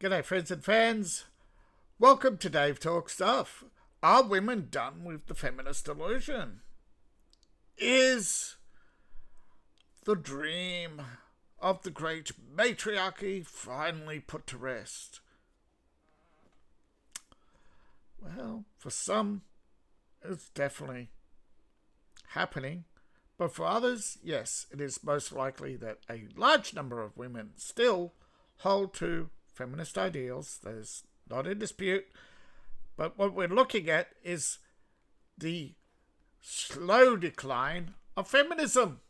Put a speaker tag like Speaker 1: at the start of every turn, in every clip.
Speaker 1: G'day friends and fans. Welcome to Dave Talk Stuff. Are women done with the feminist delusion? Is the dream of the great matriarchy finally put to rest? Well, for some, it's definitely happening. But for others, yes, it is most likely that a large number of women still hold to feminist ideals. There's not in dispute. But what we're looking at is the slow decline of feminism.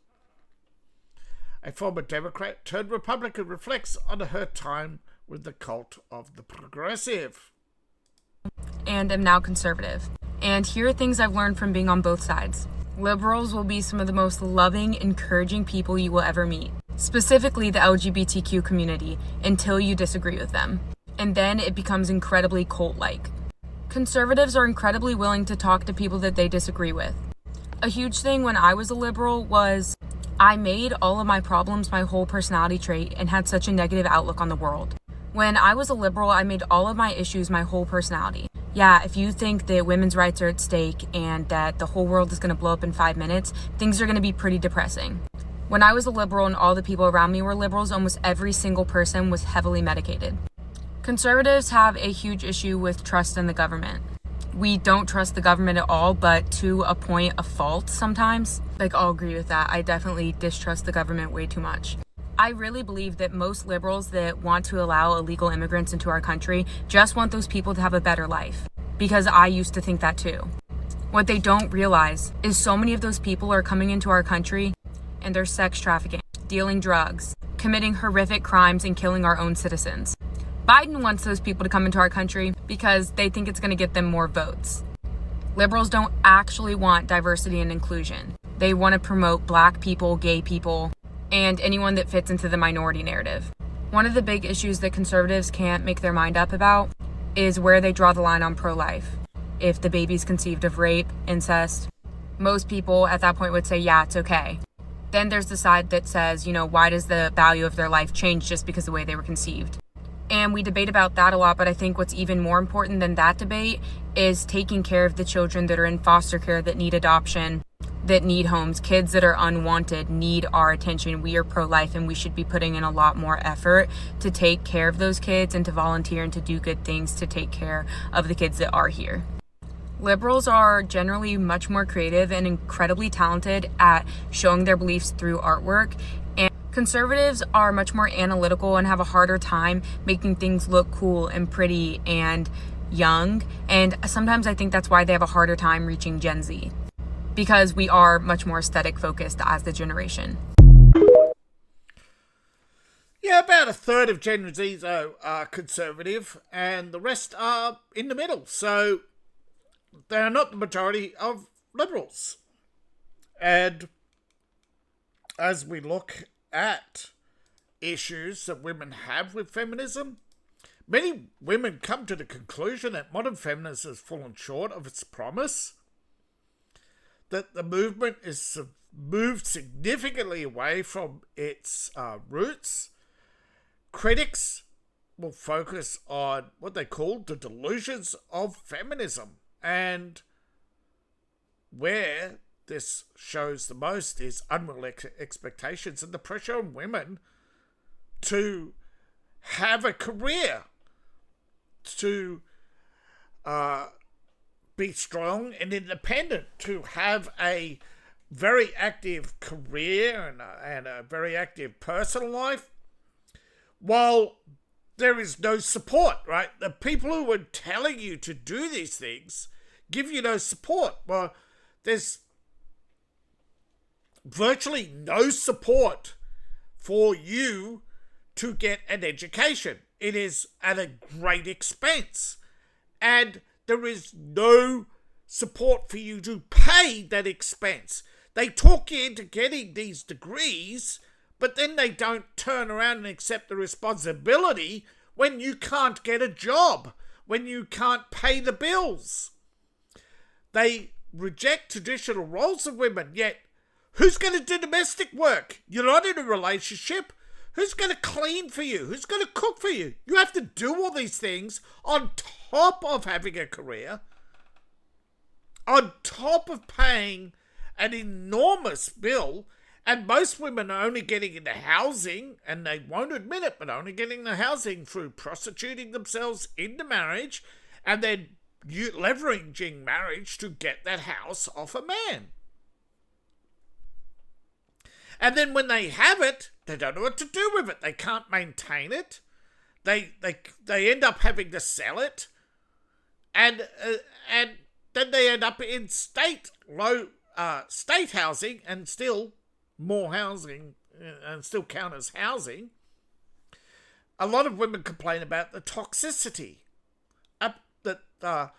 Speaker 1: A former Democrat turned Republican reflects on her time with the cult of the progressive.
Speaker 2: And am now conservative. And here are things I've learned from being on both sides. Liberals will be some of the most loving, encouraging people you will ever meet. Specifically the LGBTQ community, until you disagree with them. And then it becomes incredibly cult-like. Conservatives are incredibly willing to talk to people that they disagree with. A huge thing when I was a liberal was I made all of my problems my whole personality trait and had such a negative outlook on the world. When I was a liberal, I made all of my issues my whole personality. Yeah, if you think that women's rights are at stake and that the whole world is going to blow up in 5 minutes, things are going to be pretty depressing. When I was a liberal and all the people around me were liberals, almost every single person was heavily medicated. Conservatives have a huge issue with trust in the government. We don't trust the government at all, but to a point of fault sometimes. I'll agree with that. I definitely distrust the government way too much. I really believe that most liberals that want to allow illegal immigrants into our country just want those people to have a better life. Because I used to think that too. What they don't realize is so many of those people are coming into our country and they're sex trafficking, dealing drugs, committing horrific crimes, and killing our own citizens. Biden wants those people to come into our country because they think it's going to get them more votes. Liberals don't actually want diversity and inclusion. They want to promote black people, gay people, and anyone that fits into the minority narrative. One of the big issues that conservatives can't make their mind up about is where they draw the line on pro-life. If the baby's conceived of rape, incest, most people at that point would say, yeah, it's okay. Then there's the side that says, why does the value of their life change just because of the way they were conceived? And we debate about that a lot, but I think what's even more important than that debate is taking care of the children that are in foster care, that need adoption, that need homes. Kids that are unwanted need our attention. We are pro-life and we should be putting in a lot more effort to take care of those kids and to volunteer and to do good things to take care of the kids that are here. Liberals are generally much more creative and incredibly talented at showing their beliefs through artwork. And conservatives are much more analytical and have a harder time making things look cool and pretty and young. And sometimes I think that's why they have a harder time reaching Gen Z. Because we are much more aesthetic focused as the generation.
Speaker 1: Yeah, about a third of Gen Zs are conservative and the rest are in the middle. So they are not the majority of liberals. And as we look at issues that women have with feminism, many women come to the conclusion that modern feminism has fallen short of its promise, that the movement is moved significantly away from its roots. Critics will focus on what they call the delusions of feminism. And where this shows the most is unrealistic expectations and the pressure on women to have a career, to be strong and independent, to have a very active career and a very active personal life, while there is no support, right? The people who are telling you to do these things give you no support. Well, there's virtually no support for you to get an education. It is at a great expense. And there is no support for you to pay that expense. They talk you into getting these degrees, but then they don't turn around and accept the responsibility when you can't get a job, when you can't pay the bills. They reject traditional roles of women, yet who's going to do domestic work? You're not in a relationship. Who's going to clean for you? Who's going to cook for you? You have to do all these things on top of having a career, on top of paying an enormous bill. And most women are only getting into housing, and they won't admit it, but only getting the housing through prostituting themselves into marriage and then leveraging marriage to get that house off a man. And then when they have it, they don't know what to do with it. They can't maintain it. They end up having to sell it, and then they end up in state housing, and still more housing, and still count as housing. A lot of women complain about the toxicity. That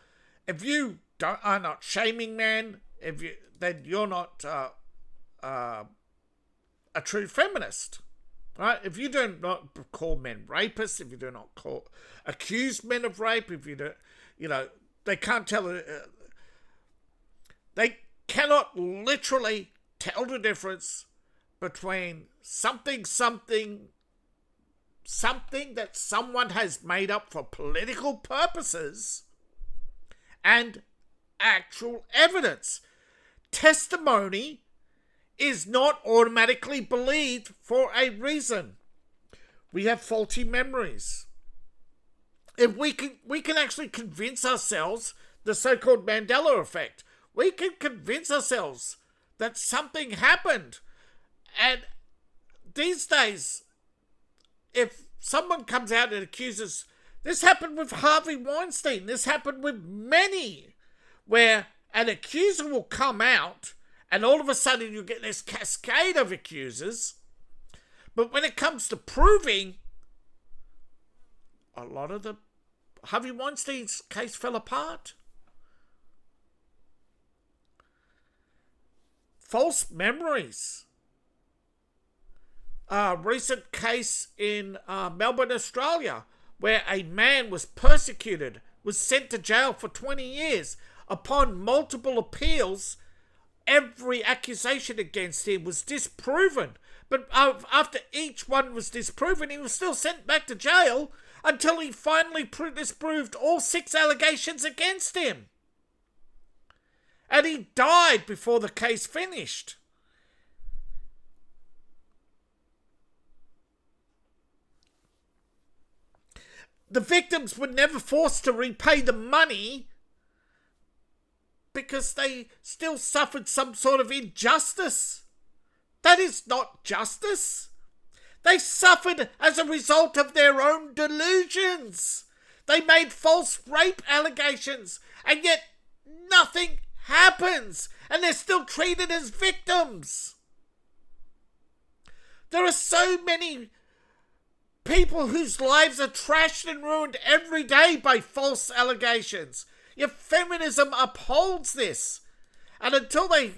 Speaker 1: if you are not shaming men, then you're not a true feminist, right? If you do not call men rapists, if you do not accuse men of rape, if you don't, they can't tell. They cannot literally tell the difference between something that someone has made up for political purposes and actual evidence. Testimony is not automatically believed for a reason. We have faulty memories. If we can actually convince ourselves, the so-called Mandela effect, we can convince ourselves that something happened. And these days, if someone comes out and accuses, this happened with Harvey Weinstein, this happened with many, where an accuser will come out and all of a sudden you get this cascade of accusers. But when it comes to proving, a lot of the Harvey Weinstein's case fell apart. False memories. A recent case in Melbourne, Australia, where a man was persecuted, was sent to jail for 20 years. Upon multiple appeals, every accusation against him was disproven. But after each one was disproven, he was still sent back to jail until he finally disproved all 6 allegations against him. And he died before the case finished. The victims were never forced to repay the money because they still suffered some sort of injustice. That is not justice. They suffered as a result of their own delusions. They made false rape allegations, and yet nothing happens, and they're still treated as victims. There are so many people whose lives are trashed and ruined every day by false allegations. Yet feminism upholds this. And until they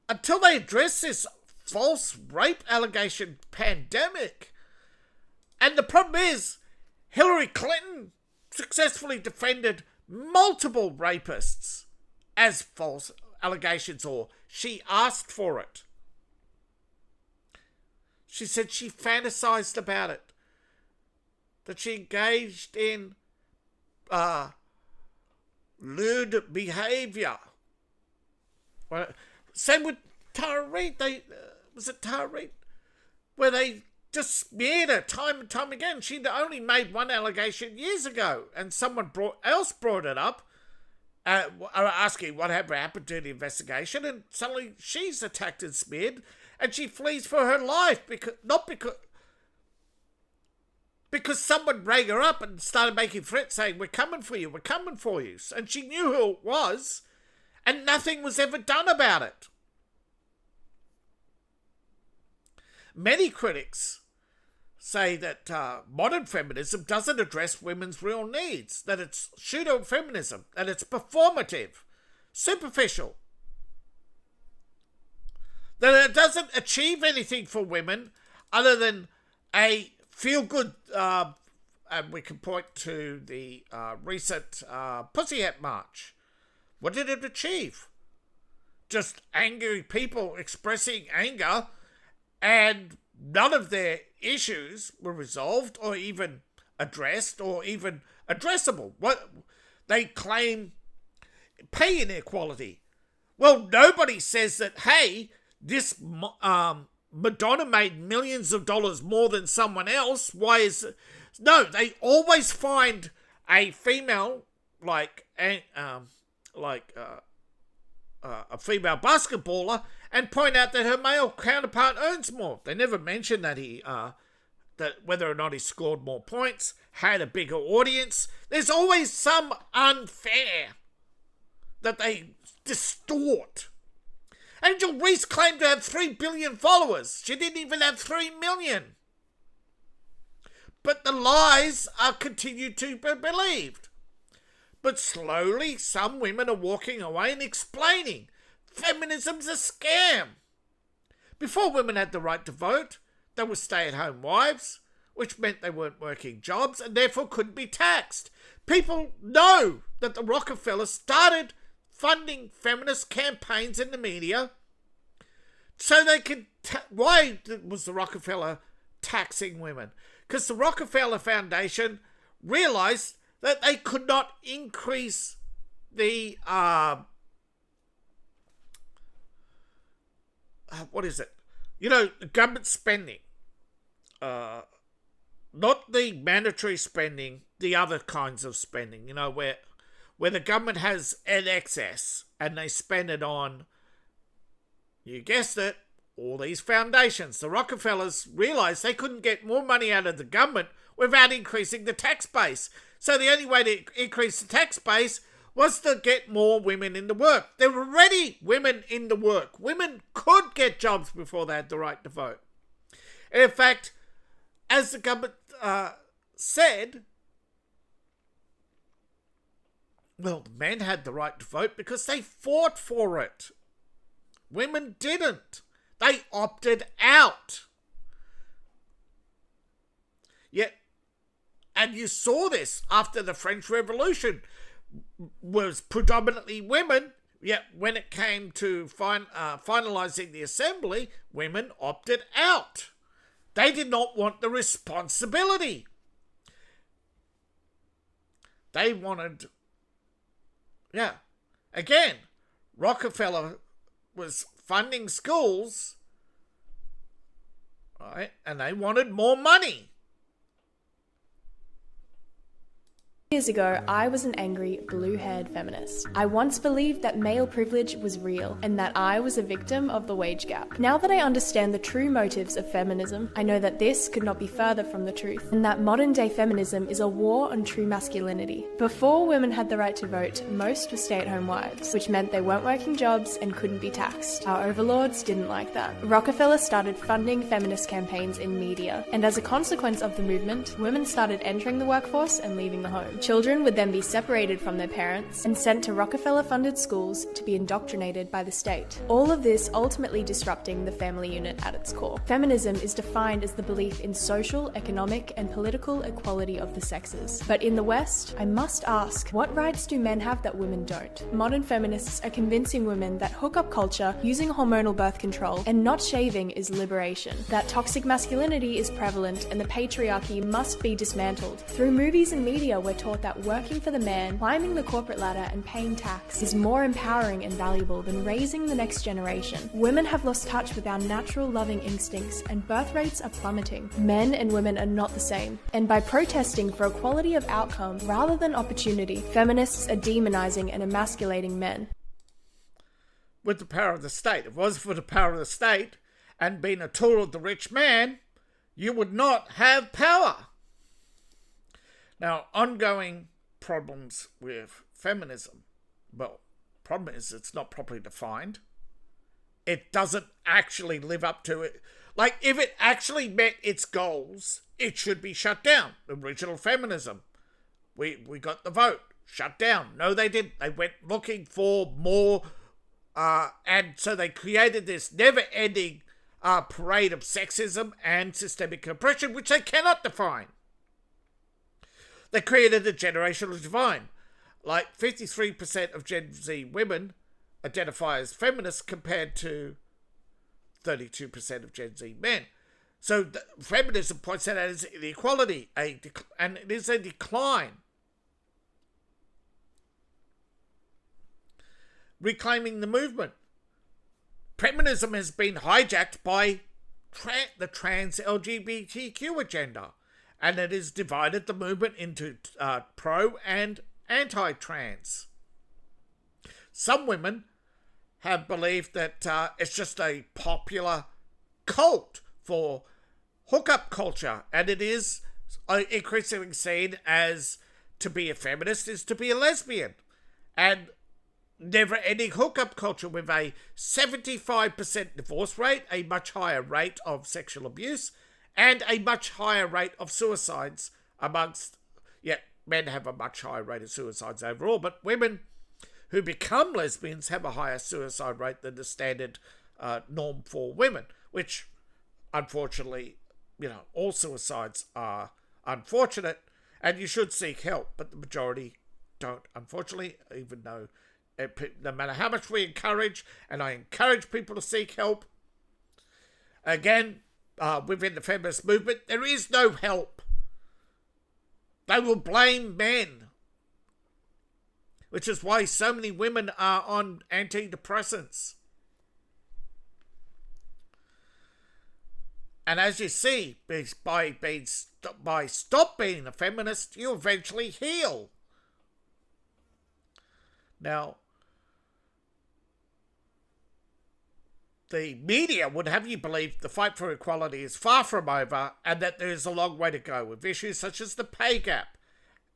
Speaker 1: address this false rape allegation pandemic, and the problem is, Hillary Clinton successfully defended multiple rapists as false allegations, or she asked for it. She said she fantasized about it, that she engaged in lewd behavior. Well, same with Tara Reid. Was it Tara Reid? Where they just smeared her time and time again. She'd only made one allegation years ago, and someone else brought it up, asking what happened to the investigation, and suddenly she's attacked and smeared, and she flees for her life because someone rang her up and started making threats saying, we're coming for you. And she knew who it was, and nothing was ever done about it. Many critics say that modern feminism doesn't address women's real needs, that it's pseudo-feminism, that it's performative, superficial, that it doesn't achieve anything for women other than a feel-good, and we can point to the recent Pussy Hat March. What did it achieve? Just angry people expressing anger and none of their issues were resolved or even addressed or even addressable. What they claim pay inequality. Well, nobody says that, hey, this Madonna made millions of dollars more than someone else. Why is it? No, they always find a female like a female basketballer and point out that her male counterpart earns more. They never mention that that whether or not he scored more points, had a bigger audience. There's always some unfair that they distort. Angel Reese claimed to have 3 billion followers. She didn't even have 3 million. But the lies are continued to be believed. But slowly, some women are walking away and explaining feminism's a scam. Before women had the right to vote, they were stay-at-home wives, which meant they weren't working jobs and therefore couldn't be taxed. People know that the Rockefellers started funding feminist campaigns in the media so they could... Why was the Rockefeller taxing women? Because the Rockefeller Foundation realised that they could not increase the... the government spending. Not the mandatory spending, the other kinds of spending, where the government has an excess and they spend it on, you guessed it, all these foundations. The Rockefellers realised they couldn't get more money out of the government without increasing the tax base. So the only way to increase the tax base was to get more women into work. There were already women in the work. Women could get jobs before they had the right to vote. And in fact, as the government said, well, men had the right to vote because they fought for it. Women didn't. They opted out. Yet, and you saw this after the French Revolution, was predominantly women, yet when it came to finalising the assembly, women opted out. They did not want the responsibility. They wanted... Again, Rockefeller was funding schools, right? And they wanted more money.
Speaker 3: Years ago, I was an angry, blue-haired feminist. I once believed that male privilege was real and that I was a victim of the wage gap. Now that I understand the true motives of feminism, I know that this could not be further from the truth, and that modern-day feminism is a war on true masculinity. Before women had the right to vote, most were stay-at-home wives, which meant they weren't working jobs and couldn't be taxed. Our overlords didn't like that. Rockefeller started funding feminist campaigns in media, and as a consequence of the movement, women started entering the workforce and leaving the home. Children would then be separated from their parents and sent to Rockefeller-funded schools to be indoctrinated by the state. All of this ultimately disrupting the family unit at its core. Feminism is defined as the belief in social, economic, and political equality of the sexes. But in the West, I must ask, what rights do men have that women don't? Modern feminists are convincing women that hookup culture, using hormonal birth control, and not shaving is liberation. That toxic masculinity is prevalent and the patriarchy must be dismantled. Through movies and media, we're taught that working for the man, climbing the corporate ladder, and paying tax is more empowering and valuable than raising the next generation. Women have lost touch with our natural loving instincts, and birth rates are plummeting. Men and women are not the same. And by protesting for equality of outcome rather than opportunity, feminists are demonizing and emasculating men.
Speaker 1: With the power of the state. If it wasn't for the power of the state and being a tool of the rich man, you would not have power. Now, ongoing problems with feminism. Well, problem is it's not properly defined. It doesn't actually live up to it. Like, if it actually met its goals, it should be shut down. Original feminism. We got the vote. Shut down. No, they didn't. They went looking for more, and so they created this never-ending parade of sexism and systemic oppression, which they cannot define. They created a generational divide. Like 53% of Gen Z women identify as feminists compared to 32% of Gen Z men. So feminism points that out as inequality, and it is a decline. Reclaiming the movement. Feminism has been hijacked by the trans LGBTQ agenda, and it has divided the movement into pro and anti-trans. Some women have believed that it's just a popular cult for hookup culture, and it is increasingly seen as to be a feminist is to be a lesbian, and never-ending hookup culture with a 75% divorce rate, a much higher rate of sexual abuse, and a much higher rate of suicides amongst, men have a much higher rate of suicides overall, but women who become lesbians have a higher suicide rate than the standard norm for women, which, unfortunately, all suicides are unfortunate, and you should seek help, but the majority don't, unfortunately, even though no matter how much we encourage, and I encourage people to seek help, again, within the feminist movement, there is no help. They will blame men, which is why so many women are on antidepressants. And as you see, by stop being a feminist, you eventually heal. Now, the media would have you believe the fight for equality is far from over and that there is a long way to go with issues such as the pay gap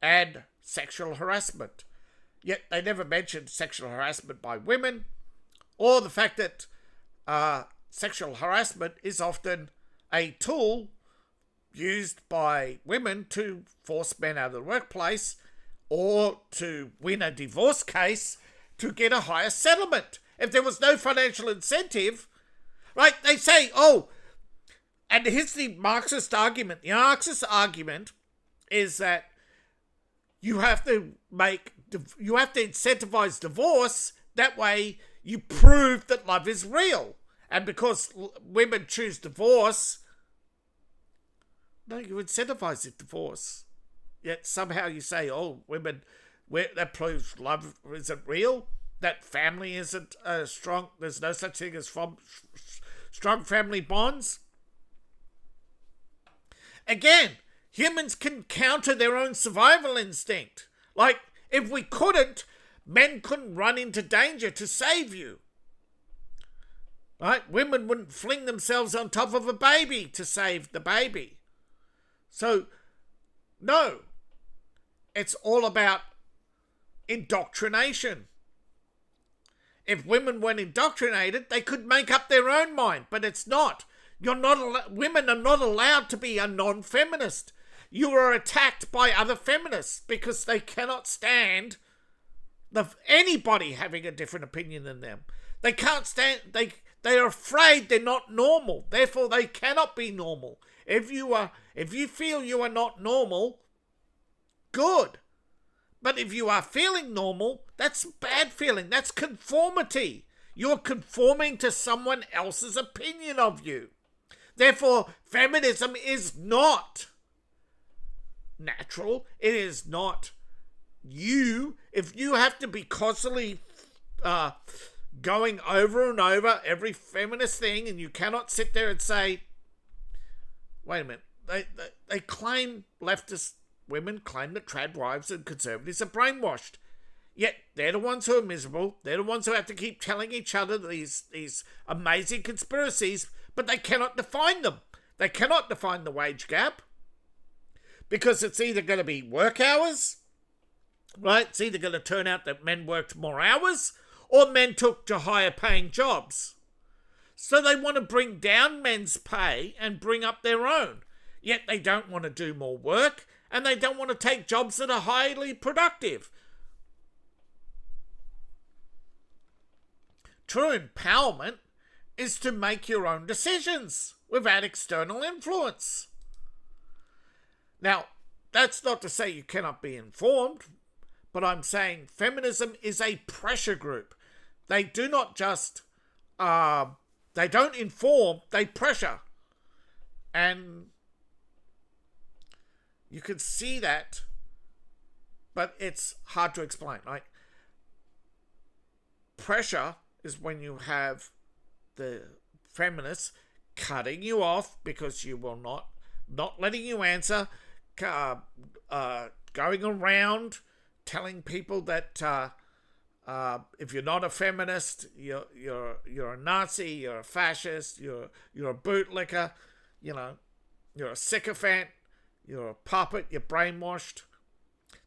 Speaker 1: and sexual harassment. Yet they never mentioned sexual harassment by women, or the fact that sexual harassment is often a tool used by women to force men out of the workplace or to win a divorce case to get a higher settlement. If there was no financial incentive, right, they say, and here's the Marxist argument. The Marxist argument is that you have to incentivize divorce. That way you prove that love is real. And because women choose divorce, no, you incentivize the divorce. Yet somehow you say, women, that proves love isn't real. That family isn't strong. There's no such thing as strong family bonds. Again, humans can counter their own survival instinct. Like, if we couldn't, men couldn't run into danger to save you. Right? Women wouldn't fling themselves on top of a baby to save the baby. So, no. It's all about indoctrination. If women weren't indoctrinated, they could make up their own mind, but it's not. Women are not allowed to be a non-feminist. You are attacked by other feminists because they cannot stand anybody having a different opinion than them. They can't stand. They are afraid they're not normal. Therefore, they cannot be normal. If you feel you are not normal, good. But if you are feeling normal, that's a bad feeling. That's conformity. You're conforming to someone else's opinion of you. Therefore, feminism is not natural. It is not you. If you have to be constantly going over and over every feminist thing, and you cannot sit there and say, wait a minute, they claim leftist women claim that trad wives and conservatives are brainwashed. Yet they're the ones who are miserable. They're the ones who have to keep telling each other these amazing conspiracies, but they cannot define them. They cannot define the wage gap because it's either going to be work hours, right? It's either going to turn out that men worked more hours or men took to higher paying jobs. So they want to bring down men's pay and bring up their own. Yet they don't want to do more work, and they don't want to take jobs that are highly productive. True empowerment is to make your own decisions without external influence. Now, that's not to say you cannot be informed, but I'm saying feminism is a pressure group. They do not just, they don't inform, they pressure. And you can see that, but it's hard to explain. Like, pressure is when you have the feminists cutting you off because you will not letting you answer, going around telling people that if you're not a feminist, you're a Nazi, you're a fascist, you're a bootlicker, you're a sycophant, you're a puppet, you're brainwashed.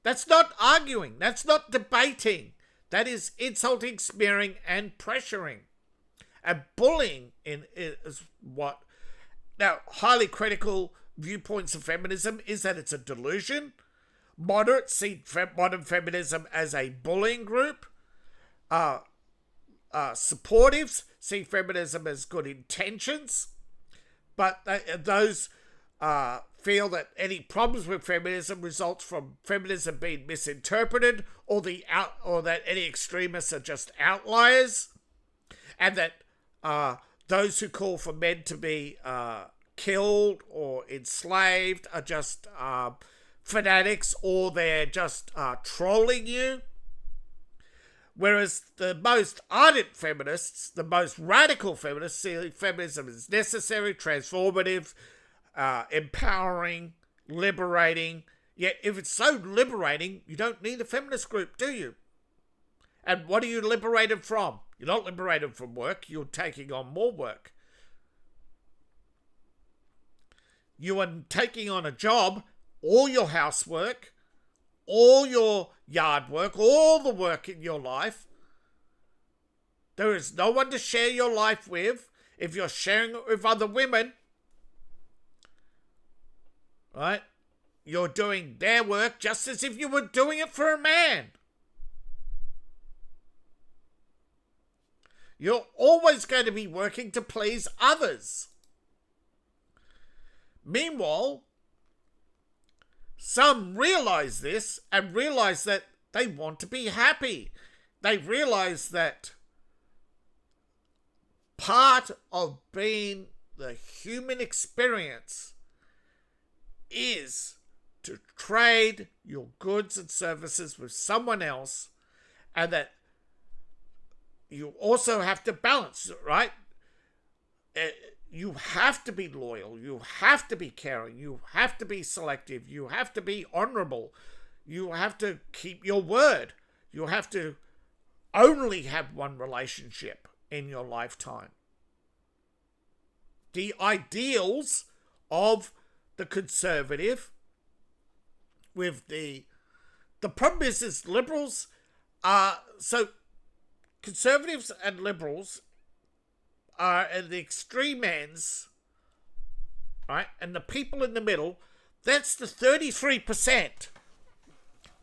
Speaker 1: That's not arguing. That's not debating. That is insulting, smearing, and pressuring. And bullying is what... Now, highly critical viewpoints of feminism is that it's a delusion. Moderates see modern feminism as a bullying group. Supportives see feminism as good intentions. But those feel that any problems with feminism results from feminism being misinterpreted, or that any extremists are just outliers, and that those who call for men to be killed or enslaved are just fanatics, or they're just trolling you. Whereas the most ardent feminists, the most radical feminists, see feminism as necessary, transformative, empowering, liberating. Yet if it's so liberating, you don't need a feminist group, do you? And what are you liberated from? You're not liberated from work. You're taking on more work. You are taking on a job, all your housework, all your yard work, all the work in your life. There is no one to share your life with. If you're sharing it with other women, right, you're doing their work just as if you were doing it for a man. You're always going to be working to please others. Meanwhile, some realize this and realize that they want to be happy. They realize that part of being the human experience is to trade your goods and services with someone else, and that you also have to balance it, right? You have to be loyal. You have to be caring. You have to be selective. You have to be honorable. You have to keep your word. You have to only have one relationship in your lifetime. The ideals of the conservative with the problem is liberals are... So conservatives and liberals are at the extreme ends, right? And the people in the middle, that's the 33%.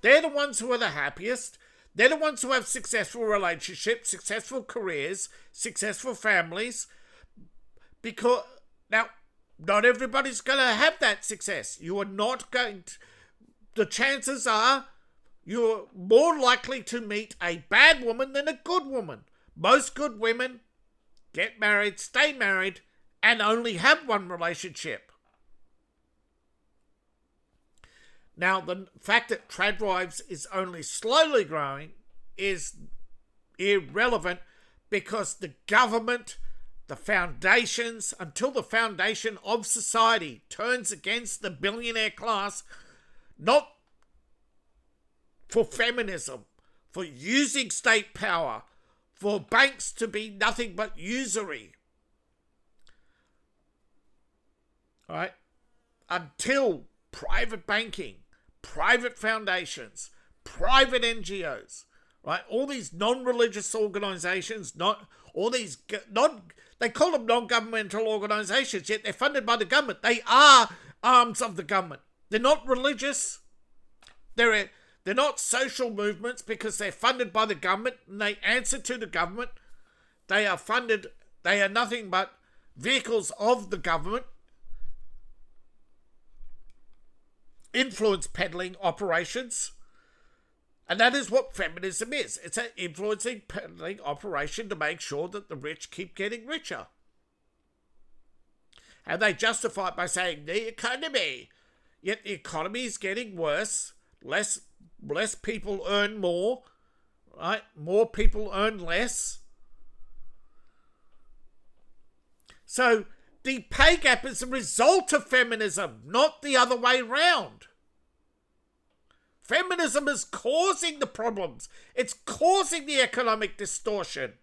Speaker 1: They're the ones who are the happiest. They're the ones who have successful relationships, successful careers, successful families. Because, now, not everybody's going to have that success. You are not going to... The chances are you're more likely to meet a bad woman than a good woman. Most good women get married, stay married, and only have one relationship. Now, the fact that tradwives is only slowly growing is irrelevant, because the government, the foundations, until the foundation of society turns against the billionaire class, not for feminism, for using state power, for banks to be nothing but usury. All right? Until private banking, private foundations, private NGOs, right? All these non-religious organizations, they call them non-governmental organizations, yet they're funded by the government. They are arms of the government. They're not religious. They're not social movements because they're funded by the government and they answer to the government. They are funded, they are nothing but vehicles of the government. Influence peddling operations. And that is what feminism is. It's an influencing peddling operation to make sure that the rich keep getting richer. And they justify it by saying the economy. Yet the economy is getting worse. Less people earn more, right? More people earn less. So the pay gap is a result of feminism, not the other way round. Feminism is causing the problems. It's causing the economic distortion.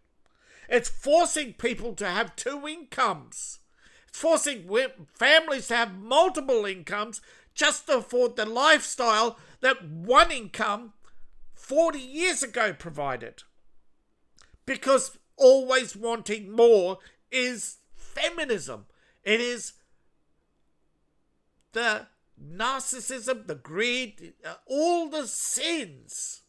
Speaker 1: It's forcing people to have two incomes. It's forcing families to have multiple incomes just to afford the lifestyle that one income 40 years ago provided. Because always wanting more is feminism. It is the narcissism, the greed, all the sins.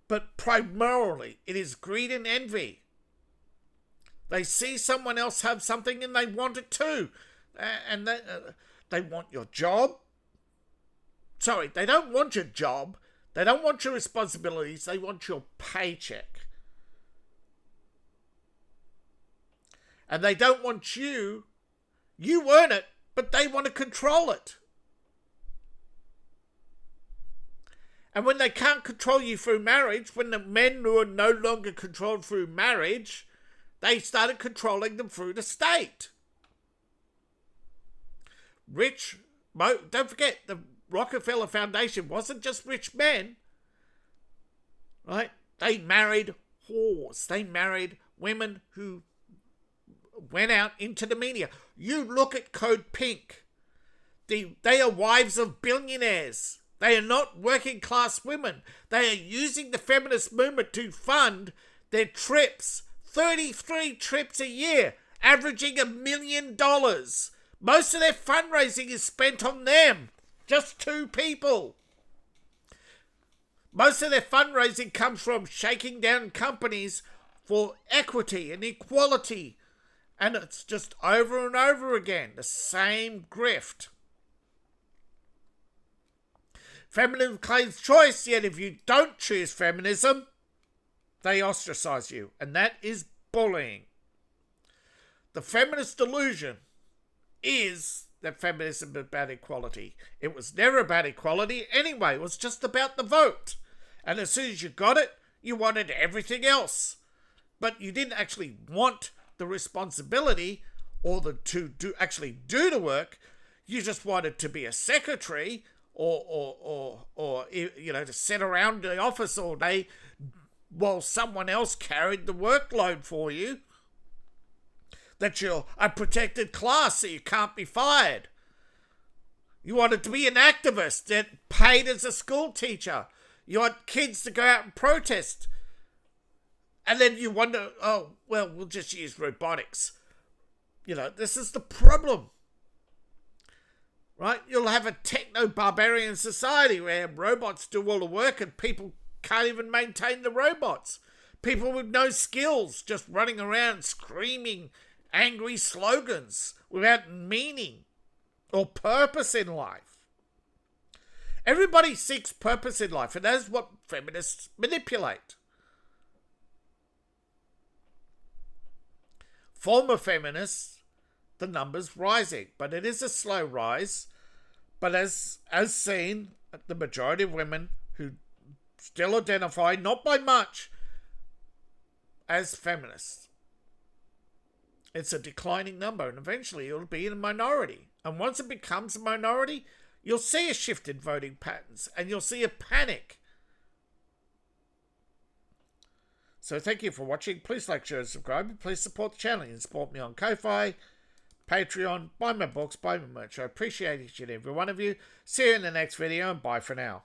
Speaker 1: But primarily, it is greed and envy. They see someone else have something and they want it too. And they want your job. Sorry, they don't want your job. They don't want your responsibilities. They want your paycheck. And they don't want you. You earn it, but they want to control it. And when they can't control you through marriage, when the men who are no longer controlled through marriage, they started controlling them through the state. Don't forget, the Rockefeller Foundation wasn't just rich men, right? They married whores. They married women who went out into the media. You look at Code Pink. They are wives of billionaires. They are not working class women. They are using the feminist movement to fund their trips. 33 trips a year, averaging $1 million. Most of their fundraising is spent on them. Just two people. Most of their fundraising comes from shaking down companies for equity and equality. And it's just over and over again, the same grift. Feminism claims choice, yet if you don't choose feminism, they ostracize you. And that is bullying. The feminist delusion is that feminism is about equality. It was never about equality anyway. It was just about the vote. And as soon as you got it, you wanted everything else. But you didn't actually want the responsibility or to do the work. You just wanted to be a secretary or to sit around the office all day while someone else carried the workload for you. That you're a protected class, so you can't be fired. You wanted to be an activist that paid as a school teacher. You want kids to go out and protest. And then you wonder, oh, well, we'll just use robotics. This is the problem. Right? You'll have a techno-barbarian society where robots do all the work and people can't even maintain the robots. People with no skills just running around screaming angry slogans without meaning or purpose in life. Everybody seeks purpose in life, and that is what feminists manipulate. Former feminists, the numbers rising, but it is a slow rise. But as seen, the majority of women who still identify, not by much, as feminists. It's a declining number, and eventually it'll be in a minority. And once it becomes a minority, you'll see a shift in voting patterns, and you'll see a panic. So thank you for watching. Please like, share, and subscribe. Please support the channel and support me on Ko-Fi, Patreon, buy my books, buy my merch. I appreciate each and every one of you. See you in the next video, and bye for now.